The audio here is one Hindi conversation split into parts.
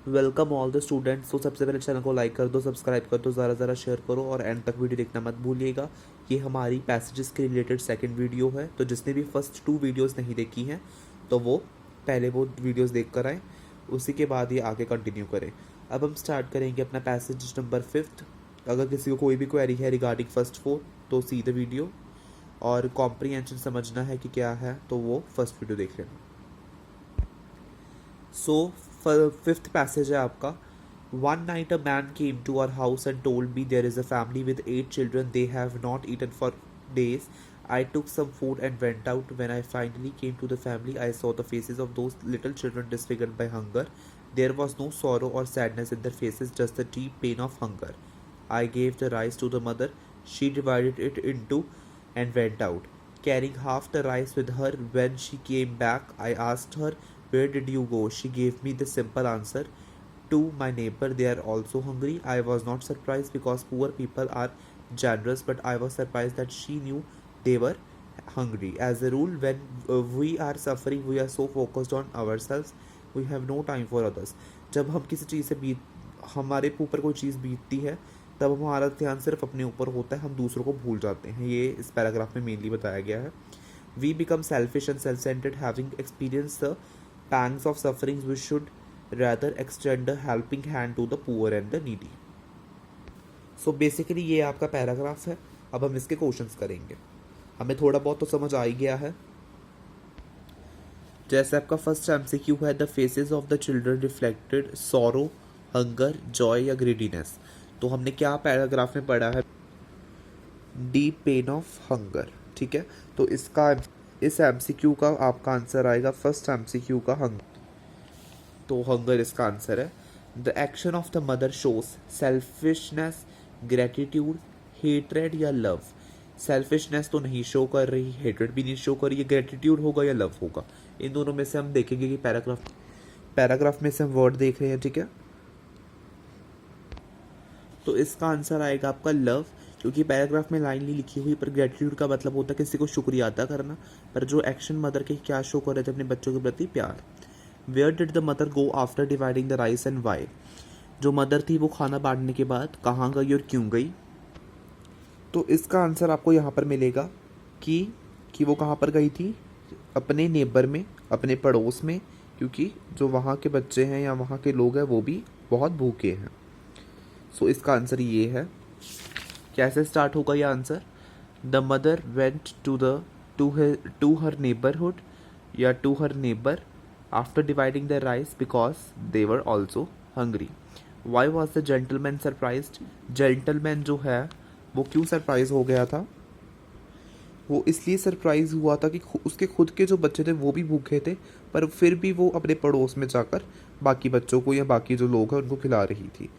Welcome all the students. तो सबसे पहले चैनल को लाइक कर दो, सब्सक्राइब कर दो, ज़्यादा शेयर करो और एंड तक वीडियो देखना मत भूलिएगा। ये हमारी पैसेजेस के रिलेटेड सेकंड वीडियो है, तो जिसने भी फर्स्ट 2 वीडियोस नहीं देखी हैं तो वो पहले वो वीडियोस देख कर आए, उसी के बाद ये आगे कंटिन्यू करें। अब हम स्टार्ट करेंगे अपना पैसेज नंबर 5। अगर किसी को कोई भी क्वेरी है रिगार्डिंग फर्स्ट 4 तो सी द वीडियो, और कॉम्प्रीहेंशन समझना है कि क्या है तो वो फर्स्ट वीडियो देख लेना। सो फिफ्थ पैसेज है आपका। One night a man came to our house and told me there is a family with 8 children. They have not eaten for days. I took some food and went out. When I finally came to the family, I saw the faces of those little children disfigured by hunger. There was no sorrow or sadness in their faces, just the deep pain of hunger. I gave the rice to the mother. She divided it into and went out, carrying half the rice with her. When she came back, I asked her, "Where did you go?" She gave me the simple answer, "To my neighbor, they are also hungry." I was not surprised because poor people are generous, but I was surprised that she knew they were hungry. As a rule, when we are suffering, we are so focused on ourselves, we have no time for others. जब हम किसी चीज़ से हमारे ऊपर कोई चीज़ बीतती है तब हमारा ध्यान सिर्फ अपने ऊपर होता है, हम दूसरों को भूल जाते हैं। ये इस पैराग्राफ में मेनली बताया गया है। We become selfish and self-centered, having experienced the pangs of sufferings. We should rather extend a helping hand to the poor and the needy. So basically ये आपका पैराग्राफ है। अब हम इसके क्वेश्चंस करेंगे। हमें थोड़ा बहुत तो समझ आ ही गया है। जैसे आपका फर्स्ट एमसीक्यू है, the faces of the children reflected sorrow, hunger, Joy या ग्रीडीनेस। तो हमने क्या पैराग्राफ में पढ़ा है? Deep pain of hunger. ठीक है, तो इस एमसीक्यू का आपका आंसर आएगा फर्स्ट एमसीक्यू का हंगर। तो हंगर इसका आंसर है। The action of the mother shows selfishness, gratitude, hatred या लव। सेल्फिशनेस तो नहीं शो कर रही, हेट्रेड भी नहीं शो कर रही है, ग्रेटिट्यूड होगा या लव होगा। इन दोनों में से हम देखेंगे कि पैराग्राफ में से हम वर्ड देख रहे हैं। ठीक है, तो इसका आंसर आएगा आपका लव, क्योंकि पैराग्राफ में लाइन नहीं लिखी हुई, पर ग्रेटिट्यूड का मतलब होता है किसी को शुक्रिया अदा करना, पर जो एक्शन मदर के क्या शो कर रहे थे अपने बच्चों के प्रति प्यार। Where did the mother go after dividing the rice and why. जो मदर थी वो खाना बांटने के बाद कहाँ गई और क्यों गई। तो इसका आंसर आपको यहाँ पर मिलेगा कि वो कहाँ पर गई थी, अपने नेबर में, अपने पड़ोस में, क्योंकि जो वहाँ के बच्चे हैं या वहाँ के लोग हैं वो भी बहुत भूखे हैं। सो इसका आंसर ये है। कैसे स्टार्ट होगा ये answer? The mother went to her neighbourhood या to her neighbour after dividing their rice because they were also hungry. Why was the gentleman surprised? Gentleman जो है वो क्यों सरप्राइज हो गया था? वो इसलिए सरप्राइज हुआ था कि उसके खुद के जो बच्चे थे वो भी भूखे थे, पर फिर भी वो अपने पड़ोस में जाकर बाकी बच्चों को या बाकी जो लोग हैं उनको खिला रही थी।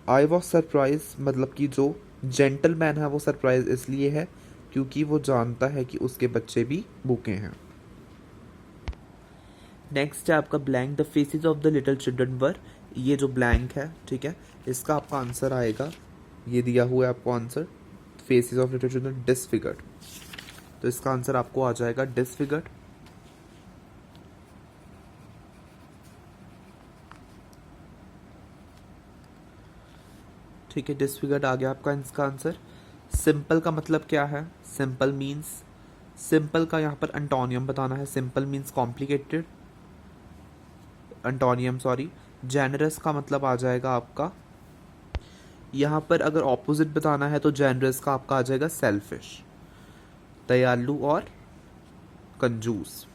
आई वॉज सरप्राइज मतलब कि जो जेंटलमैन है वो सरप्राइज इसलिए है क्योंकि वो जानता है कि उसके बच्चे भी भूखे हैं। नेक्स्ट है आपका blank. The faces of the little children were. ये जो ब्लैंक है, ठीक है, इसका आपका आंसर आएगा, ये दिया हुआ है आपको answer, faces of little children disfigured. तो इसका आंसर आपको आ जाएगा डिसफिगर्ड। ठीक है, डिसफिगर्ड आ गया आपका इसका आंसर। सिंपल का मतलब क्या है? सिंपल का यहाँ पर एंटोनियम बताना है। Simple means complicated, antonym sorry. Generous का मतलब आ जाएगा आपका, यहाँ पर अगर ऑपोजिट बताना है तो जेनरस का आपका आ जाएगा सेल्फिश, दयालु और कंजूस।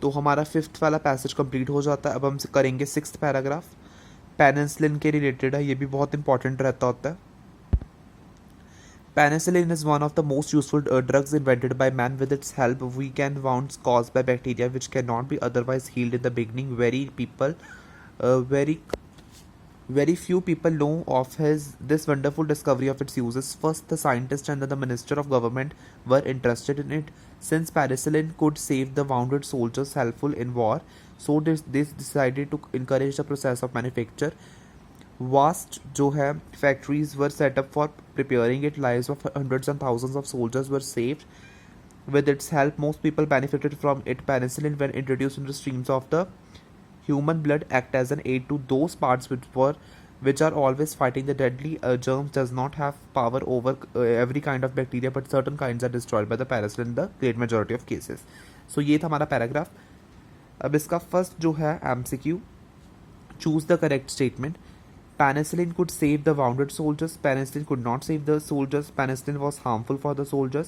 तो हमारा फिफ्थ वाला पैसेज कंप्लीट हो जाता है। अब हम करेंगे सिक्स्थ पैराग्राफ। पेनिसिलिन के रिलेटेड है, ये भी बहुत इंपॉर्टेंट रहता होता है। Penicillin is one of the most useful drugs invented by man. With its help, we can wounds caused by bacteria which cannot be otherwise healed in the beginning. Very few people know of this wonderful discovery of its uses. First, the scientist and the minister of government were interested in it. Since penicillin could save the wounded soldiers helpful in war, so they decided to encourage the process of manufacture. Vast जो है factories were set up for preparing it. Lives of hundreds and thousands of soldiers were saved. With its help, most people benefited from it. Penicillin, when introduced into the streams of the human blood act as an aid to those parts which are always fighting the deadly germs, does not have power over every kind of bacteria, but certain kinds are destroyed by the penicillin in the great majority of cases. So ये था हमारा पैराग्राफ. अब इसका फर्स्ट जो है MCQ, choose the correct statement. Penicillin could save the wounded soldiers. Penicillin could not save the soldiers. Penicillin was harmful for the soldiers.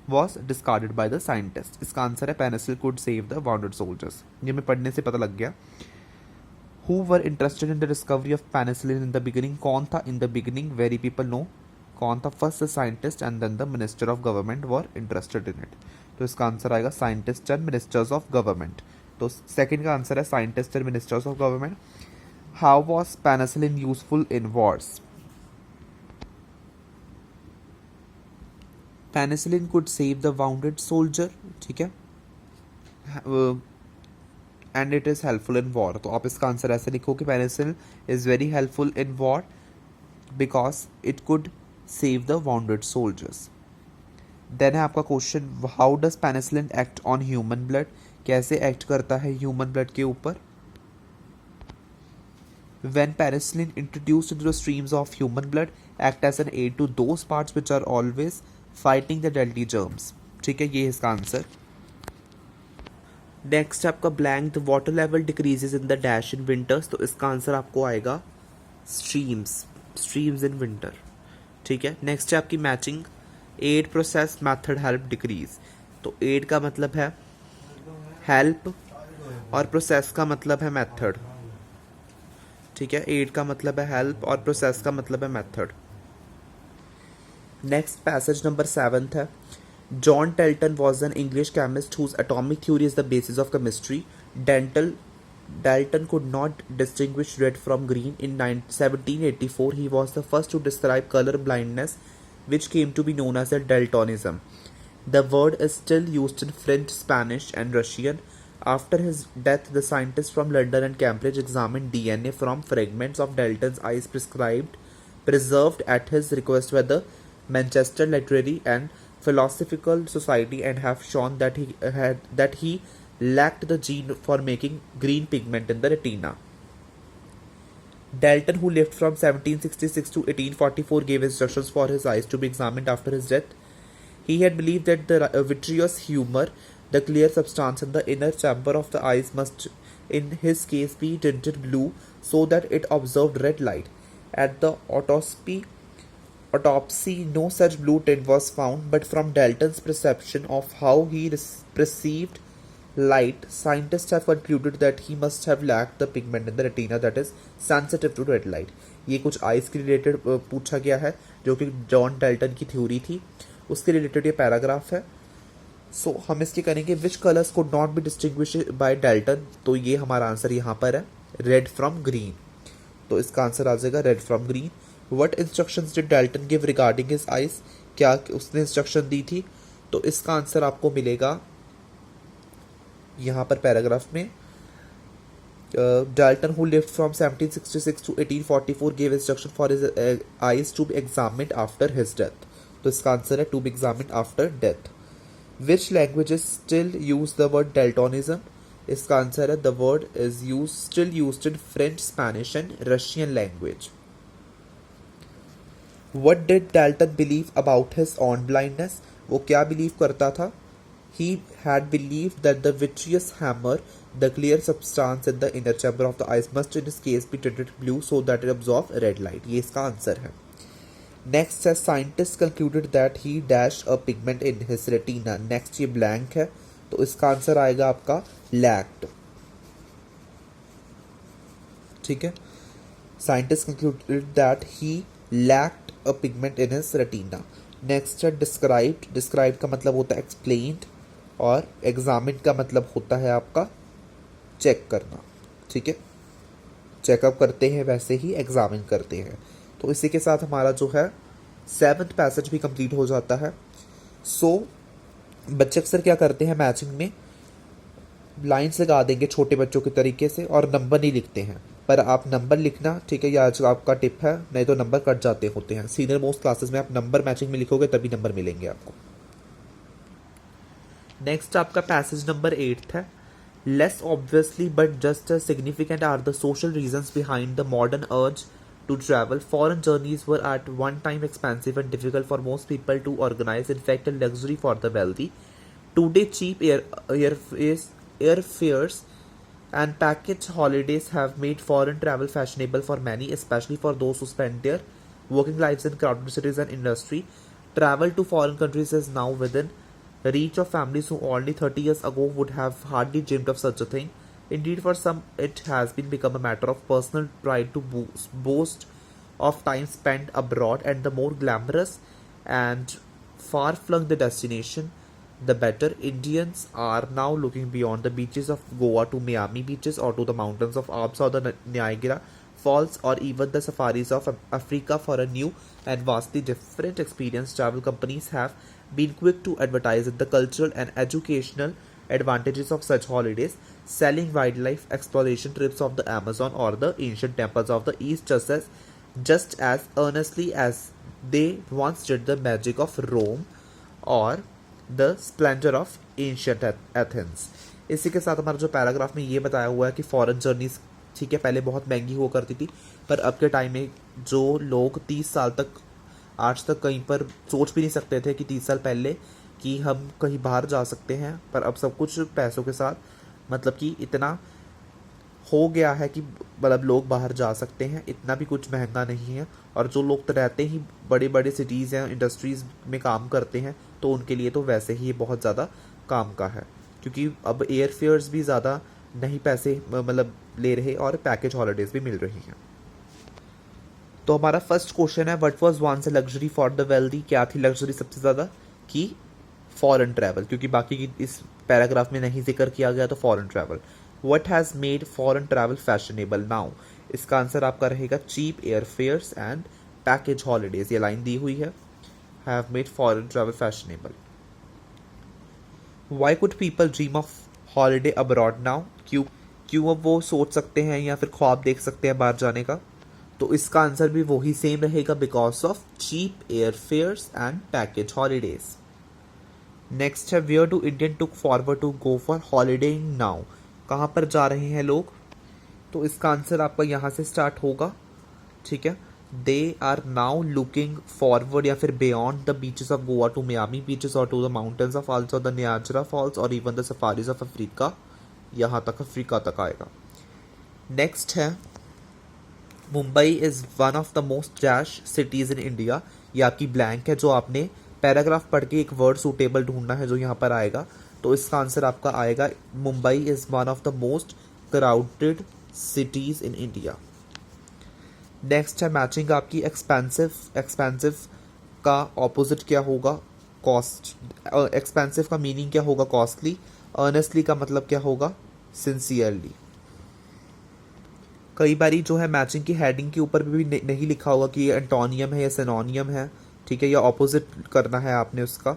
Was discarded by the scientist. इसका आंसर है penicillin could save the wounded soldiers. ये मैं पढ़ने से पता लग गया. Who were interested in the discovery of penicillin in the beginning? कौन था in the beginning? Very people know. कौन था? First the scientist and then the minister of government were interested in it. तो इसका आंसर आएगा scientists and ministers of government. तो सेकंड का आंसर है scientists and ministers of government. How was penicillin useful in wars? Penicillin could save the wounded soldier, ठीक है, and it is helpful in war. तो आप इसका आंसर ऐसे लिखो कि penicillin is very helpful in war because it could save the wounded soldiers. Then है आपका question, how does penicillin act on human blood? कैसे एक्ट करता है ह्यूमन ब्लड के ऊपर? When penicillin introduced into the streams of human blood act as an aid to those parts which are always fighting the deadly germs. ठीक है, ये इसका आंसर. नेक्स्ट आपका blank, the water level decreases in the dash in winters. तो इसका आंसर आपको आएगा स्ट्रीम्स इन विंटर. ठीक है. नेक्स्ट है आपकी matching, add process method help decrease. तो एड का मतलब है हेल्प और प्रोसेस का मतलब है मेथड. ठीक है, एड का मतलब है हेल्प और प्रोसेस का मतलब है मेथड. नेक्स्ट पैसेज नंबर 7 है. John Dalton was an English chemist whose atomic theory is the basis of chemistry. Dalton could not distinguish red from green. In 1784, he was the first to describe color blindness, which came to be known as daltonism. The word is still used in French, Spanish, and Russian. After his death, the scientists from London and Cambridge examined DNA from fragments of Dalton's eyes preserved at his request by the Manchester Literary and Philosophical Society, and have shown that he lacked the gene for making green pigment in the retina. Dalton, who lived from 1766 to 1844, gave instructions for his eyes to be examined after his death. He had believed that the vitreous humor, the clear substance in the inner chamber of the eyes, must in his case be tinted blue so that it absorbed red light. At the autopsy, no such blue tint was found, but from Dalton's perception of how he perceived light, scientists have concluded that he must have lacked the pigment in the retina that is sensitive to red light. ये कुछ आइज के रिलेटेड पूछा गया है, जो कि जॉन डेल्टन की थ्योरी थी, उसके रिलेटेड ये पैराग्राफ है. सो हम इसके करेंगे which colours could not be distinguish by Dalton. तो ये हमारा आंसर यहाँ पर है रेड फ्रॉम ग्रीन. तो इसका आंसर आ जाएगा red from green. What instructions did Dalton give regarding his eyes? क्या उसने इंस्ट्रक्शन दी थी? तो इसका आंसर आपको मिलेगा यहाँ पर पैराग्राफ में. Dalton, who lived from 1766 to 1844, gave instruction for his eyes to be examined after his death. तो इसका आंसर है to be examined after death. Which languages still use the word Daltonism? इसका आंसर है the word is still used in French, Spanish and Russian language. What did Dalton believe about his own blindness? वो क्या believe करता था? He had believed that the vitreous hammer, the clear substance in the inner chamber of the eyes, must in his case be tinted blue so that it absorbs red light. ये इसका आंसर है. Next says scientists concluded that he dashed a pigment in his retina. Next ये blank है, तो इसका आंसर आएगा आपका lacked. ठीक है. Scientists concluded that he lacked a pigment in his retina. Next है described. Described का मतलब होता है explained, और एग्जामिन का मतलब होता है आपका चेक करना. ठीक है, चेकअप करते हैं वैसे ही एग्जामिन करते हैं. तो इसी के साथ हमारा जो है 7th पैसेज भी कंप्लीट हो जाता है. सो बच्चे अक्सर क्या करते हैं मैचिंग में, लाइन्स लगा देंगे छोटे बच्चों के तरीके से और नंबर नहीं लिखते हैं. पर आप नंबर लिखना, ठीक है, ये आज आपका टिप है, नहीं तो नंबर कट जाते होते हैं. सीनियर मोस्ट क्लासेस में आप नंबर मैचिंग में लिखोगे तभी नंबर मिलेंगे आपको. नेक्स्ट आपका पैसेज नंबर 8 है. Less obviously, but just as significant, are the social reasons behind the modern urge to travel. Foreign journeys were at one time expensive and difficult for most people to organize, in fact, a luxury for the wealthy. Today, cheap airfares and package holidays have made foreign travel fashionable for many, especially for those who spend their working lives in crowded cities and industry. Travel to foreign countries is now within reach of families who only 30 years ago would have hardly dreamed of such a thing. Indeed, for some, it has been become a matter of personal pride to boast of time spent abroad, and the more glamorous and far flung the destination, the better. Indians are now looking beyond the beaches of Goa to Miami beaches or to the mountains of Alps or the Niagara Falls or even the safaris of Africa for a new and vastly different experience. Travel companies have been quick to advertise the cultural and educational advantages of such holidays, selling wildlife exploration trips of the Amazon or the ancient temples of the East just as earnestly as they once did the magic of Rome और the splendour of ancient Athens. इसी के साथ हमारा जो पैराग्राफ में ये बताया हुआ है कि फॉरेन जर्नीज ठीक है पहले बहुत महंगी हुआ करती थी, पर अब के टाइम में जो लोग 30 साल तक आज तक कहीं पर सोच भी नहीं सकते थे कि 30 साल पहले कि हम कहीं बाहर जा सकते हैं, पर अब सब कुछ पैसों के साथ मतलब कि इतना हो गया है कि मतलब लोग बाहर जा सकते हैं, इतना भी कुछ महंगा नहीं है। और जो लोग तो रहते ही बड़े बड़े सिटीज़ हैं, इंडस्ट्रीज़ में काम करते हैं, तो उनके लिए तो वैसे ही ये बहुत ज़्यादा काम का है, क्योंकि अब एयर फेयर्स भी ज़्यादा नहीं पैसे मतलब ले रहे और पैकेज हॉलीडेज़ भी मिल रही हैं। तो हमारा फर्स्ट क्वेश्चन है, what was once a luxury for the wealthy. क्या थी लग्जरी सबसे ज़्यादा? कि फॉरेन ट्रैवल, क्योंकि बाकी की इस पैराग्राफ में नहीं जिक्र किया गया, तो foreign travel. What has made foreign travel fashionable now? इसका आंसर आपका रहेगा cheap air fares and package holidays. ये लाइन दी हुई है, have made foreign travel fashionable. Why could people dream of holiday abroad now? क्यों अब वो सोच सकते हैं या फिर ख्वाब देख सकते हैं बाहर जाने का? तो इसका आंसर भी वही सेम रहेगा, because of cheap air fares and package holidays. Next है, where do Indian took forward to go for holidaying now? कहाँ पर जा रहे हैं लोग? तो इसका आंसर आपका यहाँ से स्टार्ट होगा, ठीक है। They are now looking forward या फिर beyond the beaches of Goa to Miami beaches और to the mountains of also the Niagara falls और even the safaris of Africa. यहाँ तक अफ्रीका तक आएगा। नेक्स्ट है, Mumbai is one of the most dash cities in India. ये आपकी ब्लैंक है, जो आपने पैराग्राफ पढ़ के एक वर्ड सूटेबल ढूंढना है जो यहाँ पर आएगा। तो इसका आंसर आपका आएगा, Mumbai is one of the most crowded cities in India. Next है, मैचिंग आपकी एक्सपेंसिव का ऑपोजिट क्या होगा? कॉस्ट। एक्सपेंसिव का मीनिंग क्या होगा? कॉस्टली। अर्नेस्टली का मतलब क्या होगा? सिंसियरली। कई बारी जो है मैचिंग की हेडिंग के ऊपर भी नहीं लिखा होगा कि ये एंटोनियम है या सिनोनियम है, ठीक है, या ऑपोजिट करना है आपने उसका।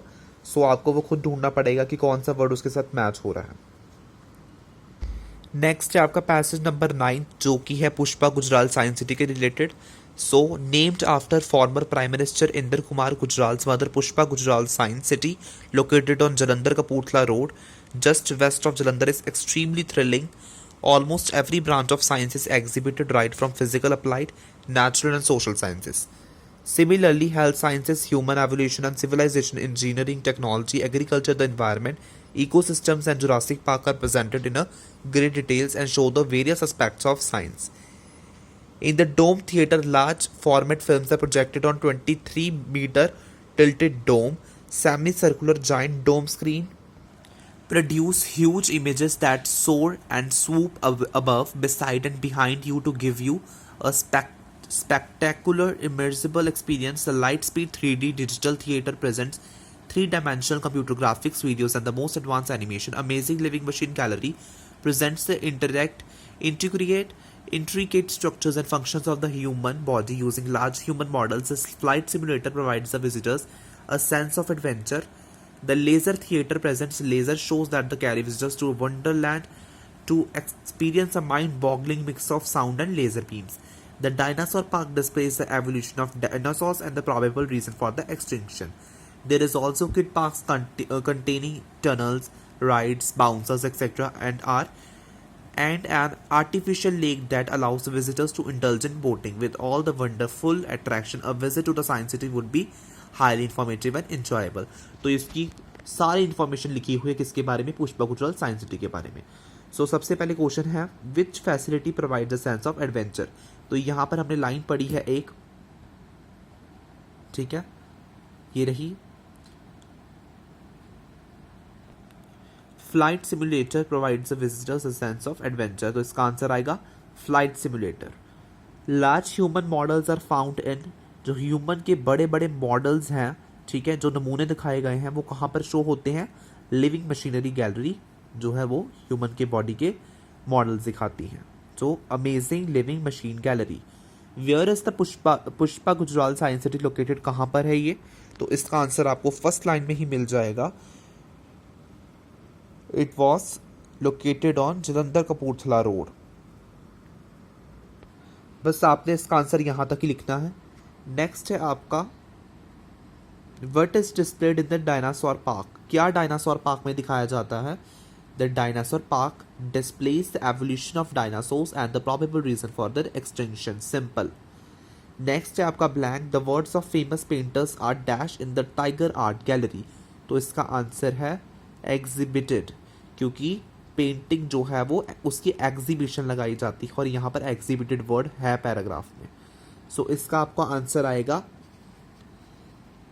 सो आपको वो खुद ढूंढना पड़ेगा कि कौन सा वर्ड उसके साथ मैच हो रहा है। नेक्स्ट है आपका पैसेज नंबर 9, जो कि है पुष्पा गुजराल साइंस सिटी के related. So named after former prime minister Inder Kumar Gujral's mother, Pushpa Gujral science city located on Jalandhar Kapurthala road just west of Jalandhar is extremely thrilling. Almost every branch of science is exhibited, right from physical, applied, natural and social sciences. Similarly, health sciences, human evolution and civilization, engineering, technology, agriculture, the environment, ecosystems and Jurassic Park are presented in a great details and show the various aspects of science. In the Dome Theatre, large format films are projected on 23-meter tilted dome, semicircular giant dome screen produce huge images that soar and swoop above, beside and behind you to give you a spectacular immersive experience. The Lightspeed 3D digital theater presents three-dimensional computer graphics, videos and the most advanced animation. Amazing Living Machine Gallery presents the intricate structures and functions of the human body using large human models. This flight simulator provides the visitors a sense of adventure. The Laser Theatre presents laser shows that carry visitors to Wonderland to experience a mind-boggling mix of sound and laser beams. The Dinosaur Park displays the evolution of dinosaurs and the probable reason for the extinction. There is also Kid Parks containing tunnels, rides, bouncers, etc., and an artificial lake that allows visitors to indulge in boating. With all the wonderful attraction, a visit to the science city would be highly informative and enjoyable. तो इसकी सारी इन्फॉर्मेशन लिखी हुई है किसके बारे में, पुष्पा गुजराल साइंस सिटी के बारे में. सो सबसे पहले क्वेश्चन है which facility provides a sense of adventure. तो यहाँ पर हमने लाइन पढ़ी है एक, ठीक है, ये रही. Flight simulator provides visitors a sense of adventure. तो इसका आंसर आएगा flight simulator. Large human models are found in. जो ह्यूमन के बड़े बड़े मॉडल्स हैं, ठीक है, जो नमूने दिखाए गए हैं, वो कहाँ पर शो होते हैं, लिविंग मशीनरी गैलरी जो है वो ह्यूमन के बॉडी के मॉडल्स दिखाती हैं. तो amazing living machine gallery. Where is the Pushpa Gujral science city located. कहाँ पर है ये, तो इसका आंसर आपको फर्स्ट लाइन में ही मिल जाएगा. It was located on Jalandhar Kapurthala road. बस आपने इसका आंसर यहाँ तक ही लिखना है. नेक्स्ट है आपका what is displayed in the dinosaur park. क्या डायनासोर पार्क में दिखाया जाता है. The dinosaur park displays the evolution of dinosaurs and the probable reason for their extinction. Simple. Next है आपका blank. The words of famous painters are dash in the tiger art gallery. तो इसका आंसर है एग्जिबिटेड, क्योंकि पेंटिंग जो है वो उसकी एग्जीबिशन लगाई जाती है और यहाँ पर एग्जिबिटेड वर्ड है पैराग्राफ में. सो इसका आपका आंसर आएगा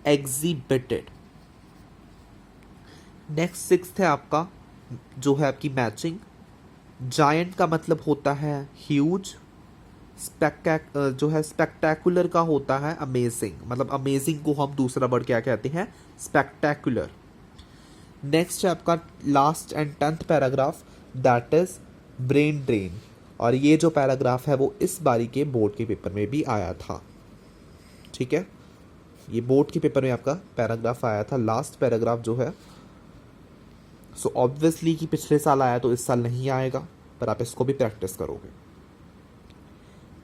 एग्जिबिटेड. नेक्स्ट सिक्स्थ है आपका जो है आपकी मैचिंग. जायंट का मतलब होता है ह्यूज. जो है स्पेक्टेकुलर का होता है अमेजिंग. मतलब अमेजिंग को हम दूसरा वर्ड क्या कहते हैं, स्पेक्टेकुलर. नेक्स्ट है आपका last and 10th paragraph, that is brain drain. और ये जो पैराग्राफ है वो इस बारी के बोर्ड के पेपर में भी आया था, ठीक है. ये बोर्ड के पेपर में आपका पैराग्राफ आया था, लास्ट पैराग्राफ जो है. सो ऑब्वियसली कि पिछले साल आया तो इस साल नहीं आएगा, पर आप इसको भी प्रैक्टिस करोगे.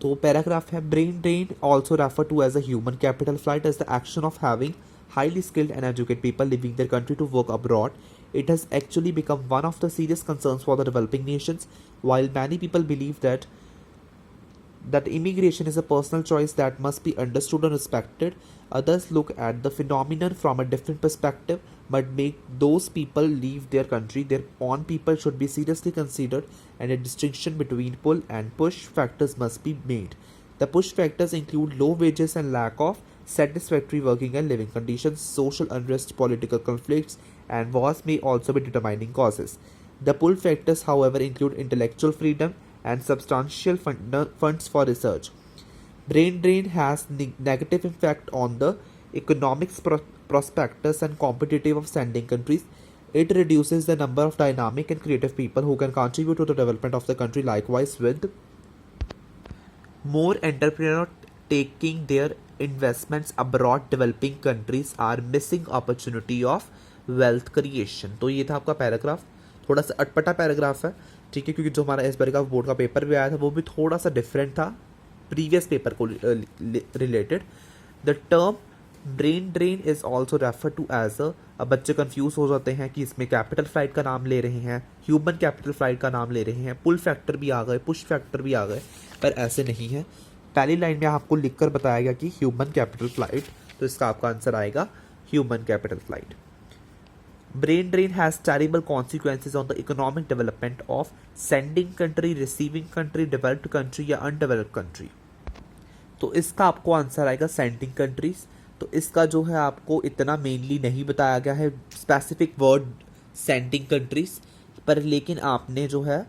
तो पैराग्राफ है brain drain also refer to as a human capital flight as the action of having highly skilled and educated people leaving their country to work abroad. It has actually become one of the serious concerns for the developing nations. While many people believe that immigration is a personal choice that must be understood and respected, others look at the phenomenon from a different perspective but make those people leave their country. Their own people should be seriously considered, and a distinction between pull and push factors must be made. The push factors include low wages and lack of satisfactory working and living conditions. Social unrest, political conflicts, and wars may also be determining causes. The pull factors, however, include intellectual freedom and substantial funds for research. Brain drain has negative effect on the economics prospectus and competitive of sending countries. It reduces the number of dynamic and creative people who can contribute to the development of the country. Likewise, with more entrepreneurs taking their investments abroad, developing countries are missing opportunity of wealth creation. तो ये था आपका पैराग्राफ. थोड़ा सा अटपटा पैराग्राफ है, ठीक है, क्योंकि जो हमारा इस बार का बोर्ड का पेपर भी आया था वो भी थोड़ा सा डिफरेंट था प्रीवियस पेपर को related. The term brain drain is also refer to as अब बच्चे कंफ्यूज हो जाते हैं कि इसमें कैपिटल फ्लाइट का नाम ले रहे हैं, ह्यूमन कैपिटल फ्लाइट का नाम ले रहे हैं, पुल फैक्टर भी आ गए, पुश फैक्टर भी आ गए, पर ऐसे नहीं है. पहली लाइन में आपको लिखकर बताया गया कि ह्यूमन कैपिटल फ्लाइट, तो इसका आपका आंसर आएगा human capital flight. Brain drain has terrible consequences on the economic development of sending country, receiving country, developed country या अनडेवलप्ड कंट्री. तो इसका आपको आंसर आएगा सेंडिंग कंट्रीज. तो इसका जो है आपको इतना मेनली नहीं बताया गया है स्पेसिफिक वर्ड सेंडिंग कंट्रीज पर, लेकिन आपने जो है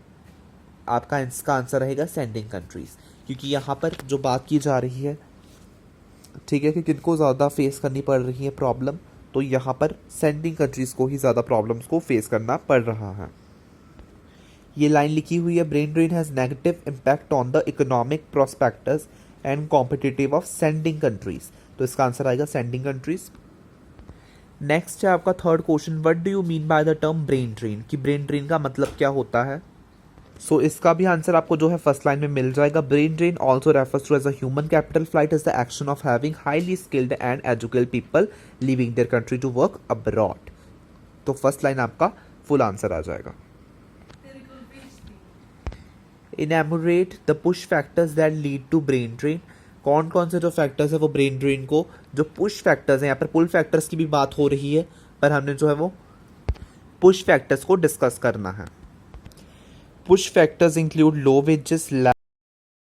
आपका इसका आंसर रहेगा सेंडिंग कंट्रीज, क्योंकि यहाँ पर जो बात की जा रही है, ठीक है, कि किनको ज़्यादा फेस करनी पड़ रही है प्रॉब्लम, तो यहाँ पर सेंडिंग कंट्रीज़ को ही ज़्यादा प्रॉब्लम्स को फेस करना पड़ रहा है. ये लाइन लिखी हुई है brain drain has negative impact on the economic prospectus and competitive of sending countries. तो इसका आंसर आएगा सेंडिंग कंट्रीज़. नेक्स्ट है आपका third question, what do you mean by the term brain drain, कि ब्रेन ड्रेन का मतलब क्या होता है. सो इसका भी आंसर आपको जो है फर्स्ट लाइन में मिल जाएगा. Brain drain also refers to as a human capital flight is the action of having highly skilled and educated people living their country to work abroad. तो फर्स्ट लाइन आपका फुल आंसर आ जाएगा। Enumerate the push factors that lead to brain drain. कौन कौन से जो फैक्टर्स है वो ब्रेन ड्रेन को, जो पुश फैक्टर्स हैं, यहाँ पर पुल फैक्टर्स की भी बात हो रही है पर हमने जो है वो पुश फैक्टर्स को डिस्कस करना है। Push factors include low wages,